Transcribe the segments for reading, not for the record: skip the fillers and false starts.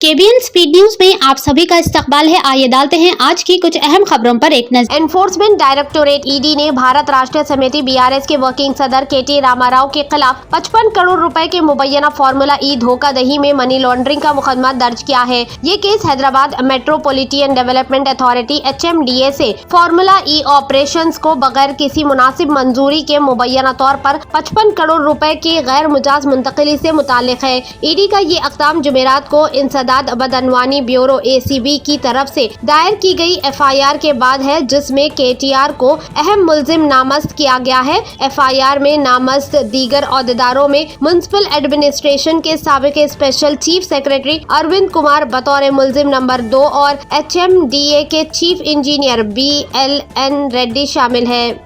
KBN speed news में आप सभी का इस्तकबाल है। आइए डालते हैं आज की कुछ अहम खबरों पर एक नजर। एनफोर्समेंट डायरेक्टोरेट ईडी ने भारत राष्ट्रीय समिति बीआरएस के वर्किंग सदर केटी रामाराव के खिलाफ 55 करोड़ रुपए के मुबैना फार्मूला ई धोखाधड़ी में मनी लॉन्ड्रिंग का मुकदमा दर्ज किया है। ये case Hyderabad metropolitan development authority HMDA से फार्मूला ई ऑपरेशंस को बगैर किसी मुनासिब मंजूरी के मुबैना तौर पर 55 करोड़ रुपए की गैर मुजाज मुंतकिली से मुताल्लिक है। ईडी का ये इक़दाम जुमेरात को इंसदाद बदअनवानी ब्यूरो ACB की तरफ से दायर की गई FIR के बाद है, जिसमें KTR को अहम मुल्जिम नामजद किया गया है। FIR में नामजद दीगर ओहदेदारों में म्युनिसिपल एडमिनिस्ट्रेशन के साबिक special chief secretary Arvind Kumar बतौर मुल्जिम नंबर 2 और HMDA के चीफ इंजीनियर BLN रेड्डी शामिल है।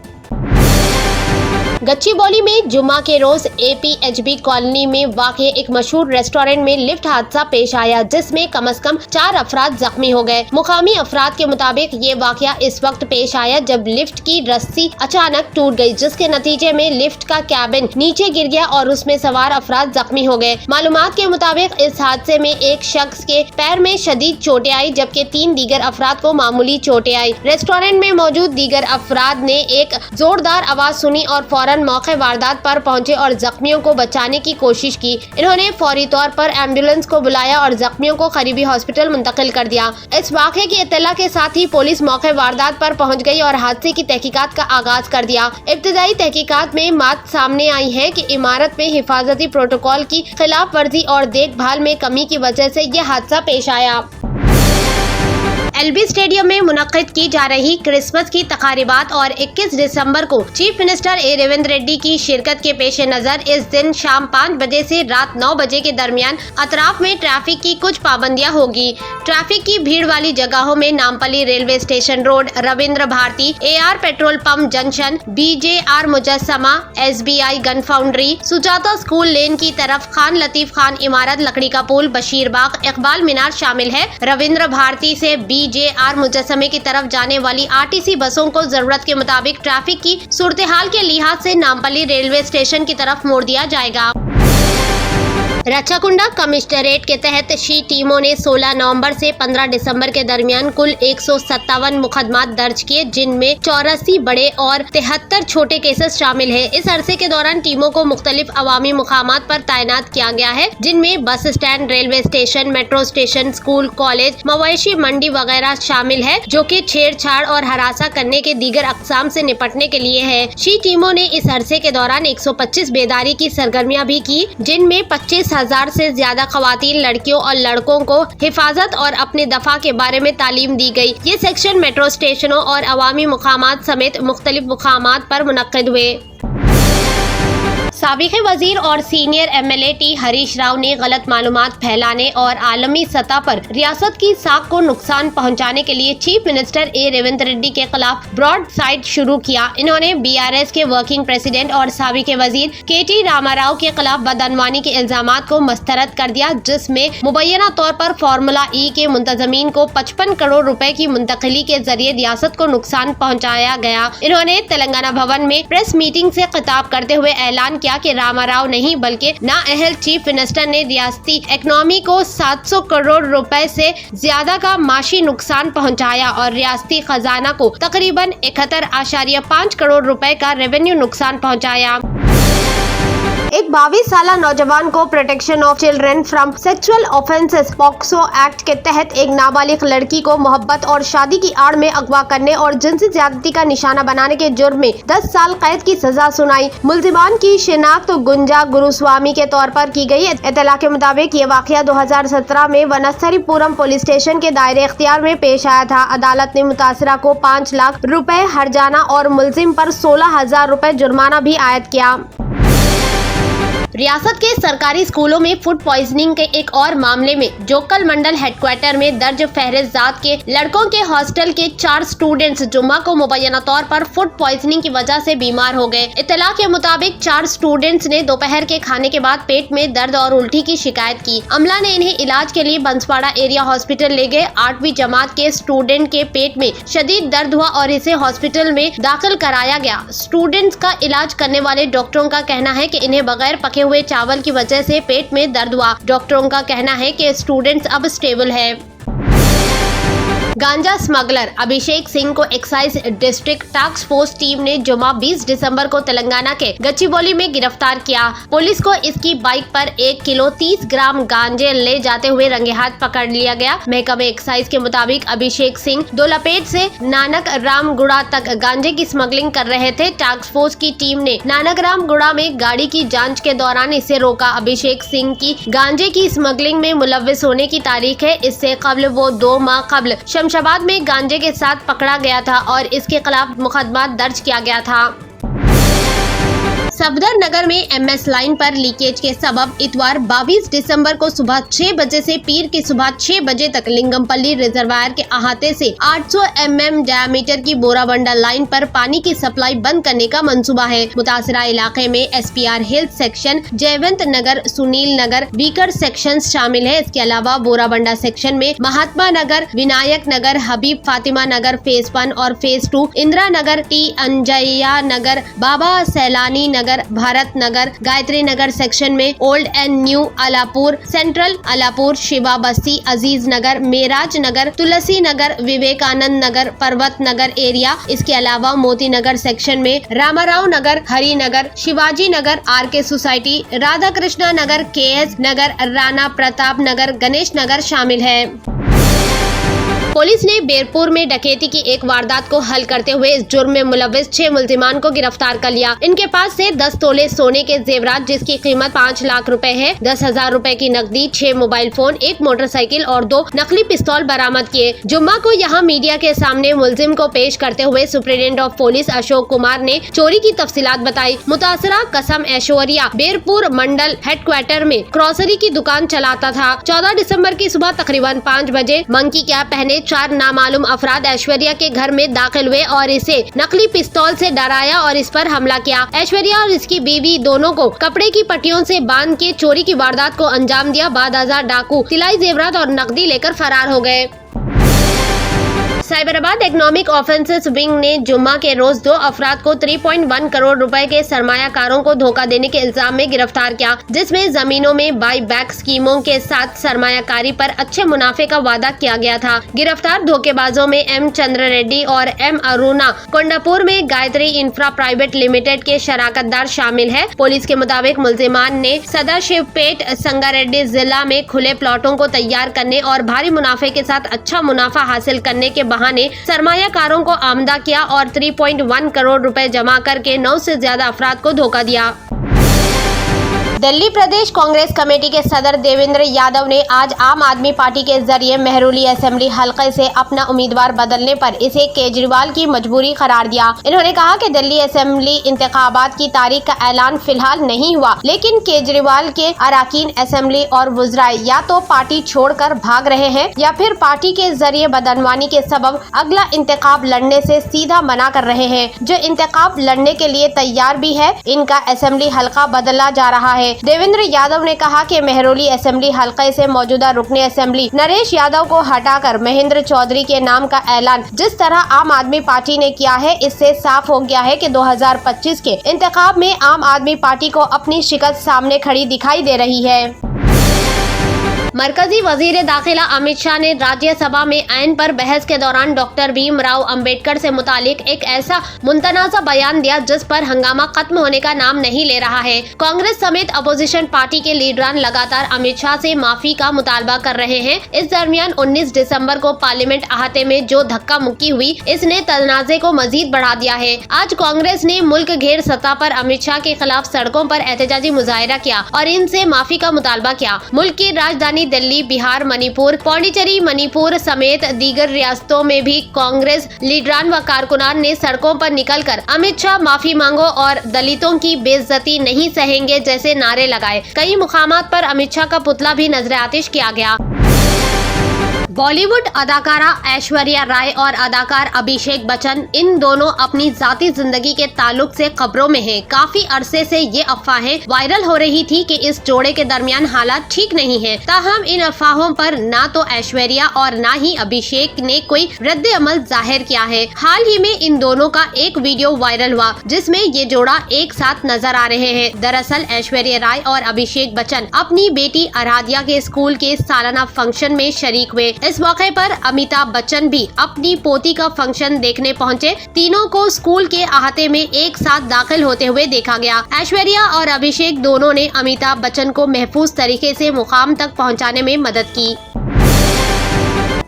गच्चीबौली में जुम्मा के रोज APHB कॉलोनी में वाक़ एक मशहूर रेस्टोरेंट में लिफ्ट हादसा पेश आया, जिसमें कम से कम 4 अफराद जख्मी हो गए। मुकामी अफराद के मुताबिक ये वाक़या इस वक्त पेश आया जब लिफ्ट की रस्सी अचानक टूट गई, जिसके नतीजे में लिफ्ट का कैबिन नीचे गिर गया और उसमें सवार अफराद जख्मी हो गए। मालूमात के मुताबिक इस हादसे में एक शख्स के पैर में शदीद चोटें आई, जबकि 3 दीगर अफराद को मामूली चोटें आई। रेस्टोरेंट में मौजूद दीगर अफराद ने एक जोरदार आवाज सुनी और फौरन मौके वारदात पर पहुंचे और जख्मियों को बचाने की कोशिश की। इन्होंने फौरी तौर पर एम्बुलेंस को बुलाया और जख्मियों को करीबी हॉस्पिटल मुंतकिल कर दिया। इस वाक़े की इत्तला के साथ ही पुलिस मौके वारदात पर पहुंच गई और हादसे की तहकीकात का आगाज कर दिया। इब्तदाई तहकीकात में बात सामने आई है कि इमारत में हिफाजती प्रोटोकॉल की खिलाफ वर्जी और देखभाल में कमी की वजह से यह हादसा पेश आया। LB स्टेडियम में मुनक्किद की जा रही क्रिसमस की तकारीबात और 21 दिसंबर को चीफ मिनिस्टर रेवंत रेड्डी की शिरकत के पेश नजर इस दिन शाम 5 बजे से रात 9 बजे के दरमियान अतराफ में ट्रैफिक की कुछ पाबंदियां होगी। ट्रैफिक की भीड़ वाली जगहों में Nampally railway station road, Ravindra Bharathi, AR petrol pump junction, BJR मुजस्समा, SBI gun foundry, Sujatha school lane की तरफ खान लतीफ खान इमारत, लकड़ी का पुल, बशीरबाग, इकबाल मीनार शामिल है। रविंद्र भारती से BJR मुजस्समे की तरफ जाने वाली RTC बसों को जरूरत के मुताबिक ट्रैफिक की सूरत हाल के लिहाज से नामपल्ली रेलवे स्टेशन की तरफ मोड़ दिया जाएगा। रचाकुंडा कमिश्नरेट के तहत शी टीमों ने 16 नवंबर से 15 दिसंबर के दरमियान कुल 157 मुकदमात दर्ज किए, जिनमें 84 बड़े और 73 छोटे केसेस शामिल हैं। इस अरसे के दौरान टीमों को मुख्तलिफ अवामी मुकामात पर तैनात किया गया है, जिनमें bus stand, railway station, metro station, school, college, मवेशी मंडी वगैरह शामिल है, जो कि छेड़छाड़ और हरासा करने के दीगर अक़साम से निपटने के लिए है। शी टीमों ने इस अरसे के दौरान 125 बेदारी की सरगर्मियां भी की, जिनमें 25,000 से ज्यादा खवातीन, लड़कियों और लड़कों को हिफाजत और अपने दफा के बारे में तालीम दी गई। ये सेक्शन मेट्रो स्टेशनों और अवामी मुकामात समेत मुख्तलिफ मुकामात पर मुनक्किद हुए। साबिक़ वजीर और senior MLA T Harish Rao ने गलत मालूमात फैलाने और आलमी सतह पर रियासत की साख को नुकसान पहुंचाने के लिए चीफ मिनिस्टर रेवंत रेड्डी के खिलाफ ब्रॉड साइट शुरू किया। इन्होंने BRS के वर्किंग प्रेसिडेंट और साबिक़ वजीर KT रामाराव के खिलाफ बदअनवानी के इल्जामात को मुस्तरद कर दिया, जिसमें मुबैना तौर पर फार्मूला ई के मुंतजमीन को 55 करोड़ रुपए की मुंतकिली के जरिए रियासत को नुकसान पहुँचाया गया। इन्होंने तेलंगाना भवन में प्रेस मीटिंग से खिताब करते हुए ऐलान किया कि रामाराव नहीं बल्कि नाअहल चीफ मिनिस्टर ने रियासती इकनॉमी को 700 करोड़ रुपए से ज्यादा का माशी नुकसान पहुंचाया और रियासती खजाना को तकरीबन 71.5 करोड़ रुपए का रेवेन्यू नुकसान पहुंचाया। एक 22 साला नौजवान को protection of children from sexual offences POCSO act के तहत एक नाबालिग लड़की को मोहब्बत और शादी की आड़ में अगवा करने और जिनसी ज्यादती का निशाना बनाने के जुर्म में 10 साल कैद की सजा सुनाई। मुल्जिमान की शिनाख्त गुंजा गुरुस्वामी के तौर पर की गई। इत्तला के मुताबिक ये वाकया 2017 में वनस्थलीपुरम पुलिस स्टेशन के दायरे इख्तियार में पेश आया था। अदालत ने मुतासिरा को 5 लाख रुपए हर्जाना और मुल्जिम पर 16,000 रुपए जुर्माना भी आयद किया। रियासत के सरकारी स्कूलों में फूड पॉइजनिंग के एक और मामले में जोकल मंडल हेडक्वार्टर में दर्ज फहरिस्त जात के लड़कों के हॉस्टल के 4 स्टूडेंट्स जुम्मा को मुबैना तौर पर फूड पॉइजनिंग की वजह से बीमार हो गए। इत्तला के मुताबिक 4 स्टूडेंट्स ने दोपहर के खाने के बाद पेट में दर्द और उल्टी की शिकायत की। अमला ने इन्हें इलाज के लिए बंसवाड़ा एरिया हॉस्पिटल ले गए। 8वीं जमात के स्टूडेंट के पेट में शदीद दर्द हुआ और इसे हॉस्पिटल में दाखिल कराया गया। स्टूडेंट्स का इलाज करने वाले डॉक्टरों का कहना है कि इन्हें बगैर पके पके हुए चावल की वजह से पेट में दर्द हुआ। डॉक्टरों का कहना है कि स्टूडेंट्स अब स्टेबल है। गांजा स्मगलर अभिषेक सिंह को excise district task force team ने जुमा 20 दिसंबर को तेलंगाना के गच्चीबौली में गिरफ्तार किया। पुलिस को इसकी बाइक पर 1 किलो 30 ग्राम गांजे ले जाते हुए रंगे हाथ पकड़ लिया गया। महकमे एक्साइज के मुताबिक अभिषेक सिंह दोलापेट से नानक रामगुड़ा तक गांजे की स्मगलिंग कर रहे थे। टास्क फोर्स की टीम ने नानक रामगुड़ा में गाड़ी की जाँच के दौरान इसे रोका। अभिषेक सिंह की गांजे की स्मगलिंग में मुलव्विस होने की तारीख है। इससे कबल वो 2 माह कबल शमशाबाद में गांजे के साथ पकड़ा गया था और इसके खिलाफ मुकदमा दर्ज किया गया था। सफदर नगर में एमएस लाइन पर लीकेज के सबब इतवार 22 दिसंबर को सुबह 6 बजे से पीर की सुबह 6 बजे तक लिंगमपल्ली रिजर्वायर के अहाते से 800 mm डायमीटर की बोराबंडा लाइन पर पानी की सप्लाई बंद करने का मंसूबा है। मुतासरा इलाके में एसपीआर हिल्स सेक्शन, जयवंत नगर, सुनील नगर, बीकर सेक्शन शामिल है। इसके अलावा बोराबंडा सेक्शन में महात्मा नगर, विनायक नगर, हबीब फातिमा नगर फेज 1 और फेज 2, इंदिरा नगर, टी अंजैया नगर, बाबा सैलानी नगर, भारत नगर, गायत्री नगर सेक्शन में old and new Alapur, central Alapur, Shiva बस्ती, अजीज नगर, मेराज नगर, तुलसी नगर, विवेकानंद नगर, पर्वत नगर एरिया। इसके अलावा मोती नगर सेक्शन में रामाराव नगर, Hari Nagar, Shivaji Nagar, R K society, Radha Krishna Nagar, KS नगर, राणा प्रताप नगर, गणेश नगर शामिल है। पुलिस ने बेरपुर में डकैती की एक वारदात को हल करते हुए इस जुर्म में मुलव्विस 6 मुल्जिमान को गिरफ्तार कर लिया। इनके पास से 10 तोले सोने के जेवरात जिसकी कीमत 5 लाख रुपए है, 10,000 रुपए की नकदी, 6 मोबाइल फोन, 1 मोटरसाइकिल और 2 नकली पिस्तौल बरामद किए। जुम्मा को यहां मीडिया के सामने मुलजिम को पेश करते हुए superintendent of police Ashok Kumar ने चोरी की तफसीलात बताई। मुतासरा कसम ऐश्वर्या बेरपुर मंडल हेडक्वार्टर में ग्रोसरी की दुकान चलाता था। 14 दिसंबर की सुबह तकरीबन 5 बजे मंकी कैप पहने 4 नामालूम अफराद ऐश्वर्या के घर में दाखिल हुए और इसे नकली पिस्तौल से डराया और इस पर हमला किया। ऐश्वर्या और इसकी बीवी दोनों को कपड़े की पट्टियों से बांध के चोरी की वारदात को अंजाम दिया। बाद डाकू तिलाई जेवरात और नकदी लेकर फरार हो गए। साइबराबाद इकोनॉमिक ऑफेंसेस विंग ने जुम्मा के रोज 2 अफराद को 3.1 करोड़ रुपए के सरमायाकारों को धोखा देने के इल्जाम में गिरफ्तार किया, जिसमें जमीनों में बाई बैक स्कीमों के साथ सरमायाकारी पर अच्छे मुनाफे का वादा किया गया था। गिरफ्तार धोखेबाजों में एम चंद्र रेड्डी और एम अरुणा कोंडापुर में गायत्री इंफ्रा प्राइवेट लिमिटेड के शराकतदार शामिल है। पुलिस के मुताबिक मुल्जिमान ने सदाशिवपेट, संगारेड्डी जिला में खुले प्लॉटों को तैयार करने और भारी मुनाफे के साथ अच्छा मुनाफा हासिल करने के बहाने सरमायाकारों को आमदा किया और 3.1 करोड़ रुपए जमा करके 9 से ज्यादा अफराद को धोखा दिया। दिल्ली प्रदेश कांग्रेस कमेटी के सदर देवेंद्र यादव ने आज आम आदमी पार्टी के जरिए मेहरौली असेंबली हलके से अपना उम्मीदवार बदलने पर इसे केजरीवाल की मजबूरी करार दिया। इन्होंने कहा कि दिल्ली असेंबली इंतखाबात की तारीख का ऐलान फिलहाल नहीं हुआ, लेकिन केजरीवाल के अरकान असेंबली और वुज़राए या तो पार्टी छोड़कर भाग रहे हैं या फिर पार्टी के जरिए बदनवानी के सबब अगला इंतखाब लड़ने से सीधा मना कर रहे हैं। जो इंतखाब लड़ने के लिए तैयार भी है, इनका असेंबली हलका बदला जा रहा है। देवेंद्र यादव ने कहा कि मेहरौली असेंबली हलके से मौजूदा रुकने असेंबली नरेश यादव को हटाकर महेंद्र चौधरी के नाम का ऐलान जिस तरह आम आदमी पार्टी ने किया है, इससे साफ हो गया है कि 2025 के इंतखाब में आम आदमी पार्टी को अपनी शिकस्त सामने खड़ी दिखाई दे रही है। मरकजी वजीर दाखिला अमित शाह ने राज्यसभा में आइन पर बहस के दौरान डॉक्टर भीमराव अंबेडकर से मुतालिक एक ऐसा मुतनाज़ा बयान दिया जिस पर हंगामा खत्म होने का नाम नहीं ले रहा है। कांग्रेस समेत अपोजिशन पार्टी के लीडरान लगातार अमित शाह से माफी का मुतालबा कर रहे हैं। इस दरमियान 19 दिसंबर को पार्लियामेंट अहाते में जो धक्का मुक्की हुई, इसने तनाज़े को मजीद बढ़ा दिया है। आज कांग्रेस ने मुल्क घेर सतह पर अमित शाह के खिलाफ सड़कों पर एहतजाजी मुजाहिरा किया और इनसे माफी का मुतालबा किया। मुल्क की राजधानी दिल्ली, बिहार, मणिपुर, पौंडीचेरी, मणिपुर समेत दीगर रियासतों में भी कांग्रेस लीडरान व कारकुनान ने सड़कों पर निकलकर अमित शाह माफी मांगो और दलितों की बेइज्जती नहीं सहेंगे जैसे नारे लगाए। कई मुकामात पर अमित शाह का पुतला भी नजर आतिश किया गया। बॉलीवुड अदाकारा ऐश्वर्या राय और अदाकार अभिषेक बच्चन इन दोनों अपनी जाती जिंदगी के ताल्लुक से खबरों में हैं। काफी अरसे से ये अफवाहें वायरल हो रही थी कि इस जोड़े के दरमियान हालात ठीक नहीं है। ताहम इन अफवाहों पर ना तो ऐश्वर्या और ना ही अभिषेक ने कोई रद्द अमल जाहिर किया है। हाल ही में इन दोनों का एक वीडियो वायरल हुआ जिसमें ये जोड़ा एक साथ नजर आ रहे हैं। दरअसल ऐश्वर्या राय और अभिषेक बच्चन अपनी बेटी आराध्या के स्कूल के सालाना फंक्शन में शरीक हुए। इस मौके पर अमिताभ बच्चन भी अपनी पोती का फंक्शन देखने पहुंचे। तीनों को स्कूल के अहाते में एक साथ दाखिल होते हुए देखा गया। ऐश्वर्या और अभिषेक दोनों ने अमिताभ बच्चन को महफूज तरीके से मुकाम तक पहुंचाने में मदद की।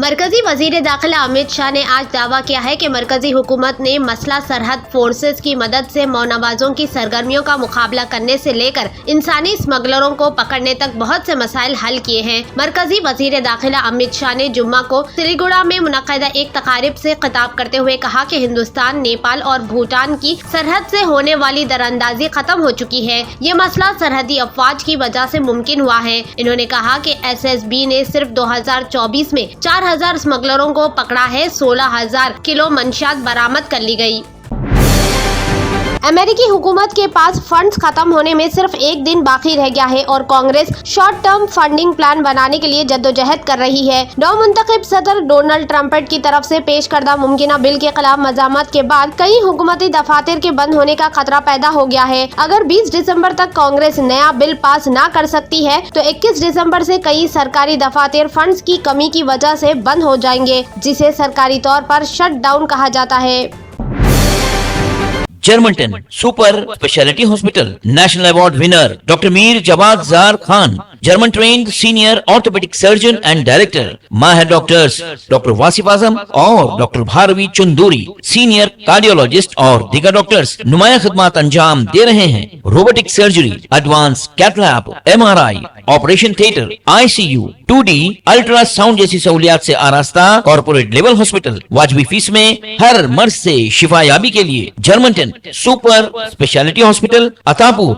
मरकजी वजीर दाखिला अमित शाह ने आज दावा किया है कि मरकजी हुकूमत ने मसला सरहद फोर्सेस की मदद से मौनवाजों की सरगर्मियों का मुकाबला करने से लेकर इंसानी स्मगलरों को पकड़ने तक बहुत से मसाइल हल किए हैं। मरकजी वजीर दाखिला अमित शाह ने जुम्मा को सिलीगुड़ा में मुनक़दा एक तकारीब से खिताब करते हुए कहा कि हिंदुस्तान, नेपाल और भूटान की सरहद से होने वाली दरअंदाजी खत्म हो चुकी है। ये मसला सरहदी अफवाज की वजह से मुमकिन हुआ है। इन्होंने कहा कि SSB ने सिर्फ 2024 में 4,000 स्मगलरों को पकड़ा है। 16,000 किलो मंशियात बरामद कर ली गई। अमेरिकी हुकूमत के पास फंड्स खत्म होने में सिर्फ एक दिन बाकी रह गया है और Congress short term funding plan बनाने के लिए जद्दोजहद कर रही है। नवमुंतखब सदर डोनाल्ड ट्रंप की तरफ से पेश करदा मुमकिना बिल के खिलाफ मज़ामत के बाद कई हुकूमती दफातर के बंद होने का खतरा पैदा हो गया है। अगर 20 दिसंबर तक कांग्रेस नया बिल पास न कर सकती है तो 21 दिसंबर से कई सरकारी दफातर फंड्स की कमी की वजह से बंद हो जाएंगे, जिसे सरकारी तौर पर शट डाउन कहा जाता है। Germanten super speciality hospital national award winner doctor Mir Jawad Zar Khan, German trained senior orthopaedic surgeon and director, माहिर डॉक्टर्स डॉक्टर वासिफ आजम और doctor Bharavi Chanduri, senior cardiologist और दीगर डॉक्टर्स नुमाया खिदमत अंजाम दे रहे हैं। Robotic surgery, advance cath lab, MRI, operation theatre, ICU, 2D ultrasound जैसी सहूलियात से आरास्ता कॉर्पोरेट लेवल हॉस्पिटल। वाजबी फीस में हर मर्ज से शिफायाबी के लिए Germanton super speciality hospital, Attapur,